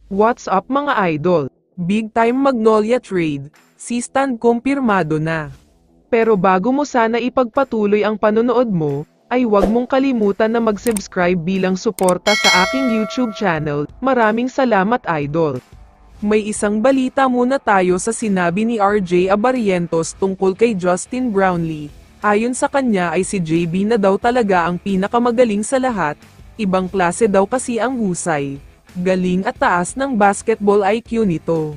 What's up mga idol? Big time Magnolia trade, si Stan kumpirmado na. Pero bago mo sana ipagpatuloy ang panonood mo, ay huwag mong kalimutan na mag-subscribe bilang suporta sa aking YouTube channel. Maraming salamat idol. May isang balita muna tayo sa sinabi ni RJ Abarientos tungkol kay Justin Brownlee. Ayon sa kanya ay si JB na daw talaga ang pinakamagaling sa lahat, ibang klase daw kasi ang husay, galing at taas ng basketball IQ nito.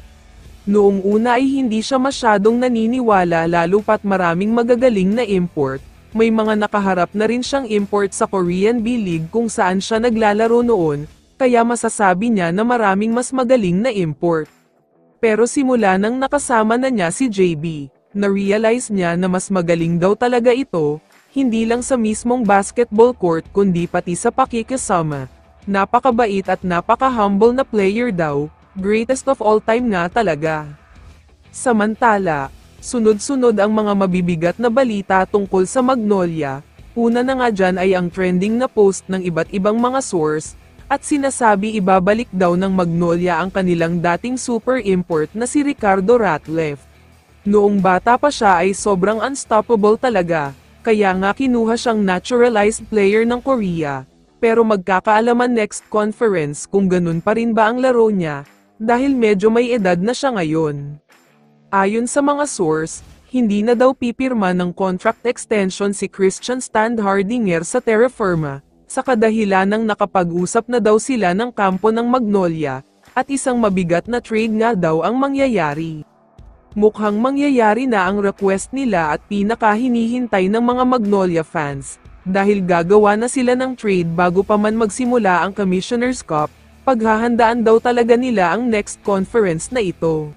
Noong una ay hindi siya masyadong naniniwala lalo pat maraming magagaling na import. May mga nakaharap na rin siyang import sa Korean B-League kung saan siya naglalaro noon, kaya masasabi niya na maraming mas magaling na import. Pero simula nang nakasama na niya si JB, na-realize niya na mas magaling daw talaga ito, hindi lang sa mismong basketball court kundi pati sa pakikisama. Napakabait at napaka-humble na player daw, greatest of all time nga talaga. Samantala, sunod-sunod ang mga mabibigat na balita tungkol sa Magnolia. Una na nga dyan ay ang trending na post ng iba't ibang mga source, at sinasabi ibabalik daw ng Magnolia ang kanilang dating super import na si Ricardo Ratliff. Noong bata pa siya ay sobrang unstoppable talaga, kaya nga kinuha siyang naturalized player ng Korea. Pero magkakaalaman next conference kung ganun pa rin ba ang laro niya, dahil medyo may edad na siya ngayon. Ayon sa mga source, hindi na daw pipirma ng contract extension si Christian Standhardinger sa Terra Firma, sa kadahilanang nakapag-usap na daw sila ng kampo ng Magnolia, at isang mabigat na trade nga daw ang mangyayari. Mukhang mangyayari na ang request nila at pinakahinihintay ng mga Magnolia fans. Dahil gagawa na sila ng trade bago pa man magsimula ang Commissioner's Cup, paghahandaan daw talaga nila ang next conference na ito.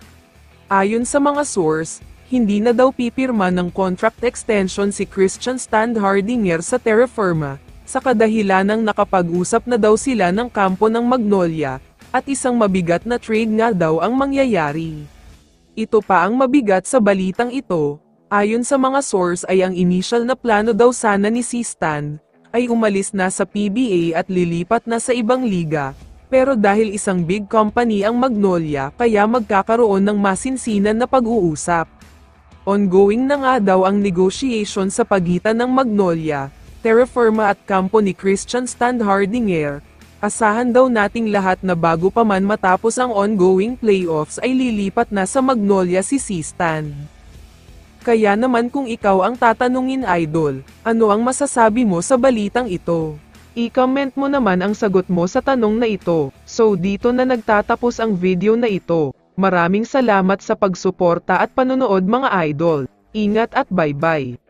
Ayon sa mga source, hindi na daw pipirma ng contract extension si Christian Standhardinger sa Terra Firma, sa kadahilanang nakapag-usap na daw sila ng kampo ng Magnolia, at isang mabigat na trade nga daw ang mangyayari. Ito pa ang mabigat sa balitang ito. Ayon sa mga source ay ang initial na plano daw sana ni si Stan, ay umalis na sa PBA at lilipat na sa ibang liga, pero dahil isang big company ang Magnolia kaya magkakaroon ng masinsinan na pag-uusap. Ongoing na nga daw ang negotiation sa pagitan ng Magnolia, Terra Firma at kampo ni Christian Standhardinger. Asahan daw nating lahat na bago pa man matapos ang ongoing playoffs ay lilipat na sa Magnolia si Stan. Kaya naman kung ikaw ang tatanungin idol, ano ang masasabi mo sa balitang ito? I-comment mo naman ang sagot mo sa tanong na ito. So dito na nagtatapos ang video na ito. Maraming salamat sa pagsuporta at panonood mga idol. Ingat at bye-bye.